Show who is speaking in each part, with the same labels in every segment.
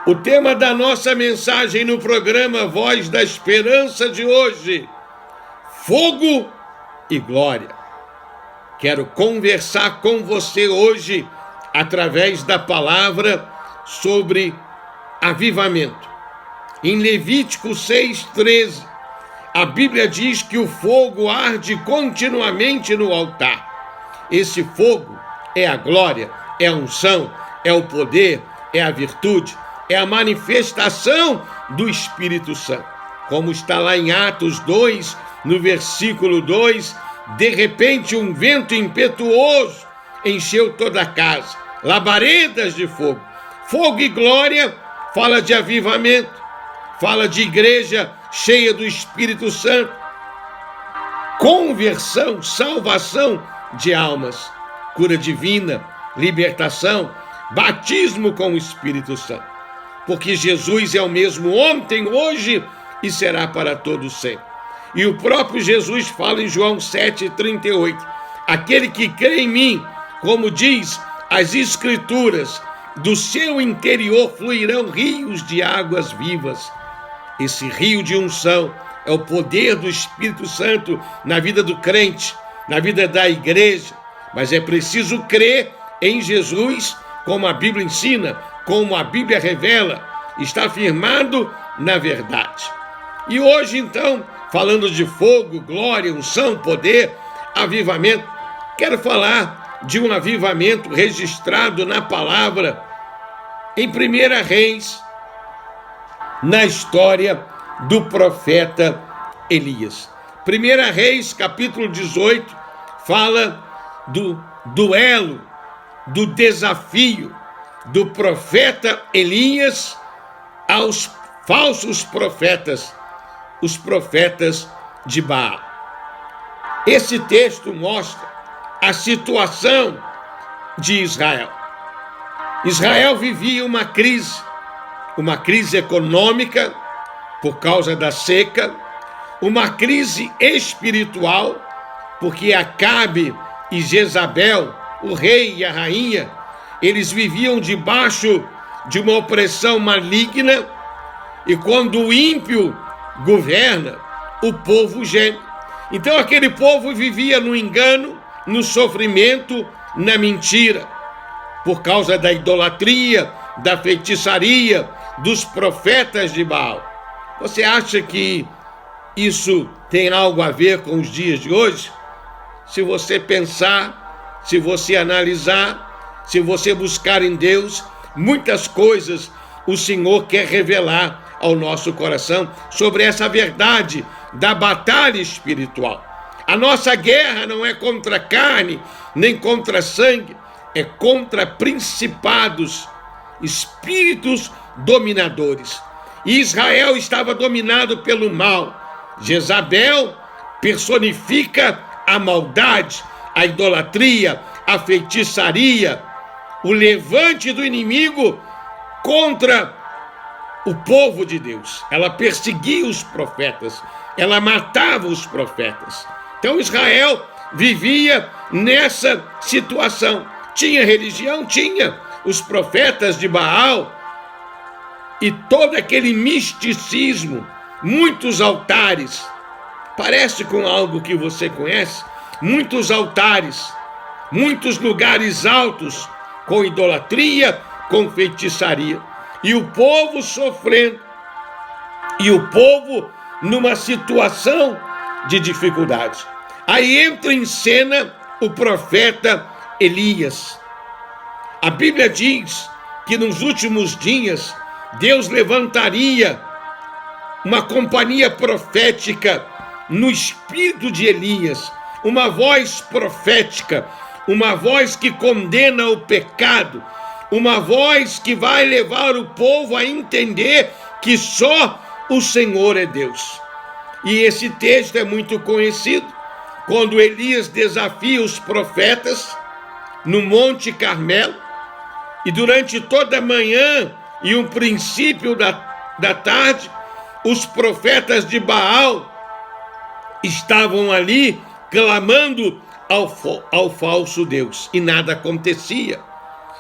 Speaker 1: O tema da nossa mensagem no programa Voz da Esperança de hoje: fogo e glória. Quero conversar com você hoje, através da palavra, sobre avivamento. Em Levítico 6:13, a Bíblia diz que o fogo arde continuamente no altar. Esse fogo é a glória, é a unção, é o poder, é a virtude, é a manifestação do Espírito Santo. Como está lá em Atos 2, no versículo 2, de repente um vento impetuoso encheu toda a casa, labaredas de fogo. Fogo e glória fala de avivamento, fala de igreja cheia do Espírito Santo, conversão, salvação de almas, cura divina, libertação, batismo com o Espírito Santo. Porque Jesus é o mesmo ontem, hoje e será para todos sempre. E o próprio Jesus fala em João 7:38, aquele que crê em mim, como diz as Escrituras, do seu interior fluirão rios de águas vivas. Esse rio de unção é o poder do Espírito Santo na vida do crente, na vida da igreja. Mas é preciso crer em Jesus, como a Bíblia ensina, como a Bíblia revela, está firmado na verdade. E hoje, então, falando de fogo, glória, unção, poder, avivamento, quero falar de um avivamento registrado na palavra em 1 Reis, na história do profeta Elias. 1 Reis, capítulo 18, fala do duelo, do desafio do profeta Elias aos falsos profetas, os profetas de Baal. Esse texto mostra a situação de Israel. Israel vivia uma crise econômica por causa da seca, uma crise espiritual, porque Acabe e Jezabel, o rei e a rainha, eles viviam debaixo de uma opressão maligna, e quando o ímpio governa, o povo geme. Então aquele povo vivia no engano, no sofrimento, na mentira, por causa da idolatria, da feitiçaria, dos profetas de Baal. Você acha que isso tem algo a ver com os dias de hoje? Se você pensar, se você analisar, se você buscar em Deus, muitas coisas o Senhor quer revelar ao nosso coração sobre essa verdade da batalha espiritual. A nossa guerra não é contra carne, nem contra sangue, é contra principados, espíritos dominadores. E Israel estava dominado pelo mal. Jezabel personifica a maldade, a idolatria, a feitiçaria, o levante do inimigo contra o povo de Deus. Ela perseguia os profetas, ela matava os profetas. Então Israel vivia nessa situação. Tinha religião? Tinha. Os profetas de Baal e todo aquele misticismo, muitos altares. Parece com algo que você conhece? Muitos altares, muitos lugares altos, com idolatria, com feitiçaria. E o povo sofrendo, e o povo numa situação de dificuldade. Aí entra em cena o profeta Elias. A Bíblia diz que nos últimos dias Deus levantaria uma companhia profética no espírito de Elias, uma voz profética, uma voz que condena o pecado, uma voz que vai levar o povo a entender que só o Senhor é Deus. E esse texto é muito conhecido, quando Elias desafia os profetas no Monte Carmelo, e durante toda a manhã e o princípio da tarde, os profetas de Baal estavam ali clamando ao falso Deus, e nada acontecia,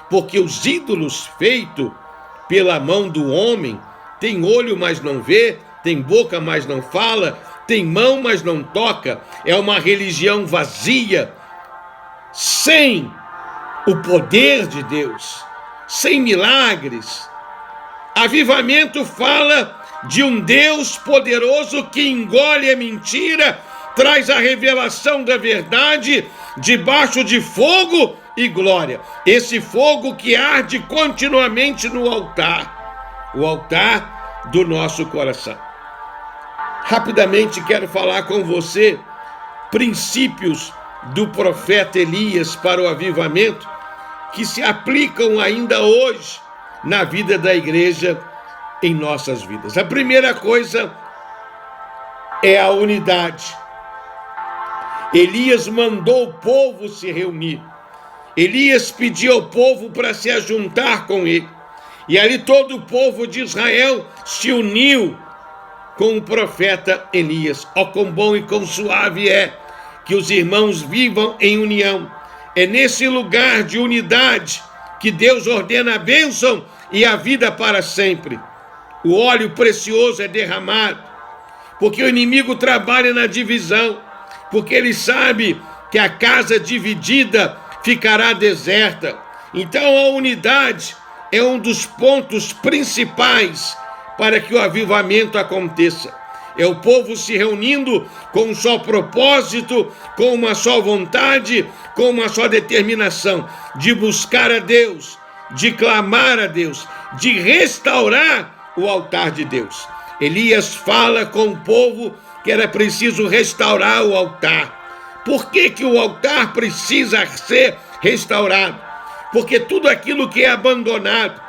Speaker 1: porque os ídolos feitos pela mão do homem, tem olho, mas não vê, tem boca, mas não fala, tem mão, mas não toca. É uma religião vazia, sem o poder de Deus, sem milagres. Avivamento fala de um Deus poderoso que engole a mentira, traz a revelação da verdade debaixo de fogo e glória. Esse fogo que arde continuamente no altar, o altar do nosso coração. Rapidamente quero falar com você princípios do profeta Elias para o avivamento que se aplicam ainda hoje na vida da igreja, em nossas vidas. A primeira coisa é a unidade. Elias mandou o povo se reunir. Elias pediu ao povo para se ajuntar com ele. E ali todo o povo de Israel se uniu com o profeta Elias. Ó, quão bom e quão suave é que os irmãos vivam em união. É nesse lugar de unidade que Deus ordena a bênção e a vida para sempre. O óleo precioso é derramado, porque o inimigo trabalha na divisão, porque ele sabe que a casa dividida ficará deserta. Então a unidade é um dos pontos principais para que o avivamento aconteça. É o povo se reunindo com um só propósito, com uma só vontade, com uma só determinação de buscar a Deus, de clamar a Deus, de restaurar o altar de Deus. Elias fala com o povo que era preciso restaurar o altar. Por que que o altar precisa ser restaurado? Porque tudo aquilo que é abandonado,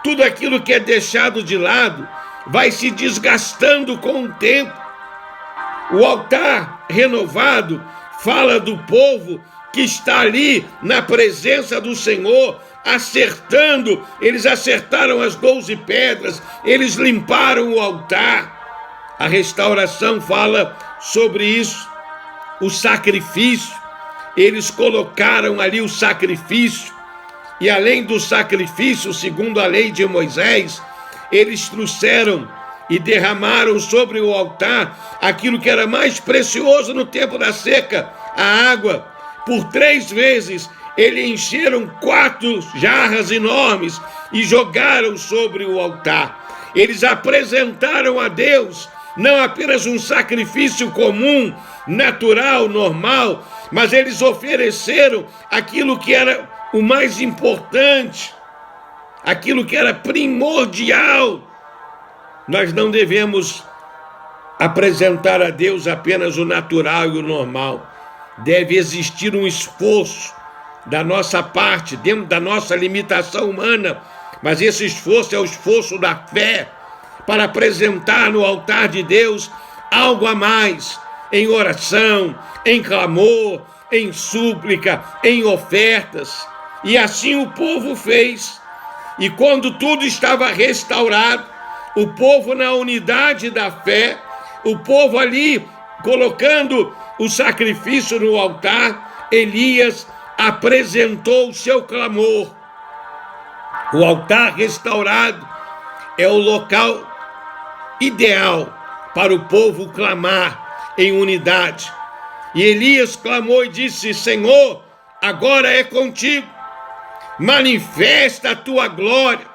Speaker 1: tudo aquilo que é deixado de lado, vai se desgastando com o tempo. O altar renovado fala do povo que está ali na presença do Senhor, acertando. Eles acertaram as 12 pedras, eles limparam o altar. A restauração fala sobre isso. O sacrifício, eles colocaram ali o sacrifício, e além do sacrifício, segundo a lei de Moisés, eles trouxeram e derramaram sobre o altar aquilo que era mais precioso no tempo da seca, a água. Por 3 vezes, eles encheram 4 jarras enormes e jogaram sobre o altar. Eles apresentaram a Deus não apenas um sacrifício comum, natural, normal, mas eles ofereceram aquilo que era o mais importante, aquilo que era primordial. Nós não devemos apresentar a Deus apenas o natural e o normal. Deve existir um esforço da nossa parte, dentro da nossa limitação humana, mas esse esforço é o esforço da fé, para apresentar no altar de Deus algo a mais, em oração, em clamor, em súplica, em ofertas. E assim o povo fez. E quando tudo estava restaurado, o povo na unidade da fé, o povo ali colocando o sacrifício no altar, Elias apresentou o seu clamor. O altar restaurado é o local ideal para o povo clamar em unidade. E Elias clamou e disse: Senhor, agora é contigo, manifesta a tua glória,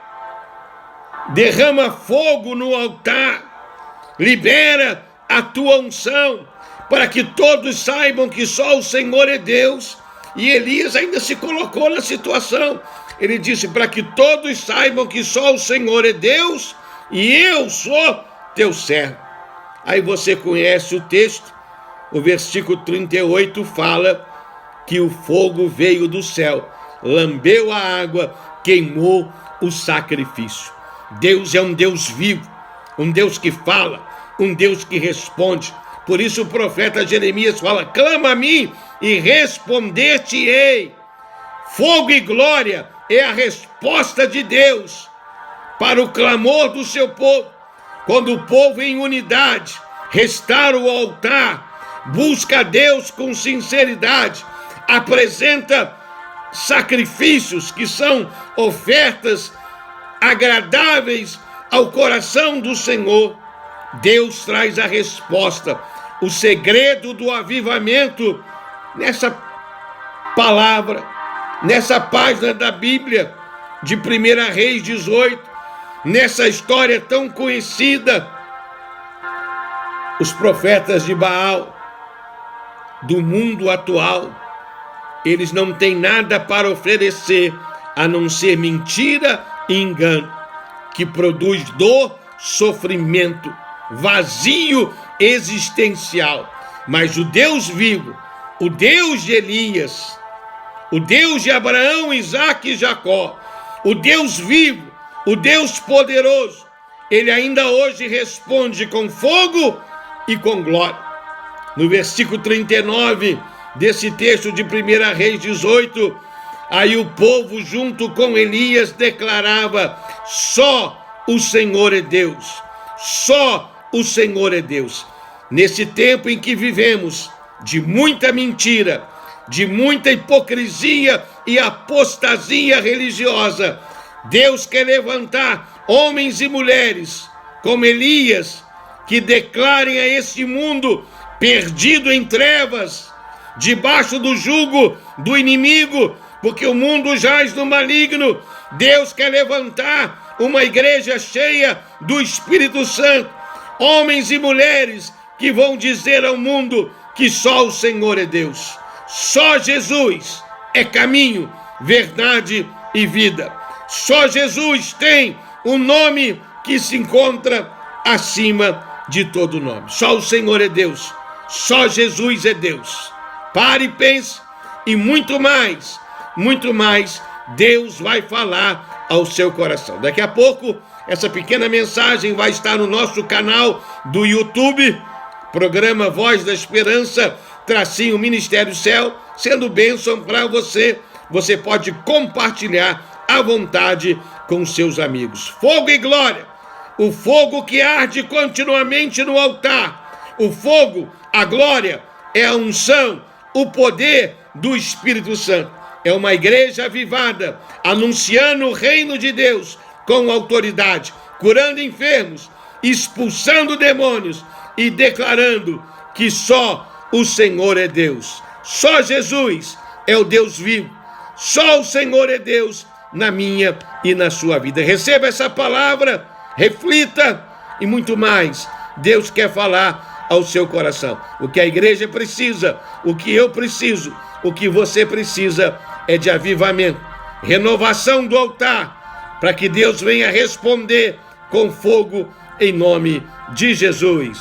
Speaker 1: derrama fogo no altar, libera a tua unção, para que todos saibam que só o Senhor é Deus. E Elias ainda se colocou na situação. Ele disse: para que todos saibam que só o Senhor é Deus e eu sou teu servo. Aí você conhece o texto, o versículo 38 fala que o fogo veio do céu, lambeu a água, queimou o sacrifício. Deus é um Deus vivo, um Deus que fala, um Deus que responde. Por isso o profeta Jeremias fala: clama a mim e responder-te-ei. Fogo e glória é a resposta de Deus para o clamor do seu povo. Quando o povo em unidade restaura o altar, busca a Deus com sinceridade, apresenta sacrifícios que são ofertas agradáveis ao coração do Senhor, Deus traz a resposta. O segredo do avivamento nessa palavra, nessa página da Bíblia de 1 Reis 18, nessa história tão conhecida. Os profetas de Baal, do mundo atual, eles não têm nada para oferecer a não ser mentira e engano, que produz dor, sofrimento, vazio existencial. Mas o Deus vivo, o Deus de Elias, o Deus de Abraão, Isaque e Jacó, o Deus vivo, o Deus poderoso, ele ainda hoje responde com fogo e com glória. No versículo 39 desse texto de 1 Reis 18, aí o povo junto com Elias declarava: só o Senhor é Deus, só o Senhor é Deus. Nesse tempo em que vivemos, de muita mentira, de muita hipocrisia e apostasia religiosa, Deus quer levantar homens e mulheres como Elias, que declarem a esse mundo perdido em trevas, debaixo do jugo do inimigo, porque o mundo jaz no maligno. Deus quer levantar uma igreja cheia do Espírito Santo, homens e mulheres que vão dizer ao mundo que só o Senhor é Deus, só Jesus é caminho, verdade e vida. Só Jesus tem um nome que se encontra acima de todo nome. Só o Senhor é Deus, só Jesus é Deus. Pare e pense, e muito mais Deus vai falar ao seu coração. Daqui a pouco, essa pequena mensagem vai estar no nosso canal do YouTube, programa Voz da Esperança, _ Ministério Céu, sendo bênção para você. Você pode compartilhar à vontade com seus amigos. Fogo e glória, o fogo que arde continuamente no altar. O fogo, a glória, é a unção, o poder do Espírito Santo. É uma igreja avivada, anunciando o reino de Deus com autoridade, curando enfermos, expulsando demônios e declarando que só o Senhor é Deus. Só Jesus é o Deus vivo. Só o Senhor é Deus na minha e na sua vida. Receba essa palavra, reflita e muito mais. Deus quer falar ao seu coração. O que a igreja precisa, o que eu preciso, o que você precisa é de avivamento, renovação do altar, para que Deus venha responder com fogo em nome de Jesus.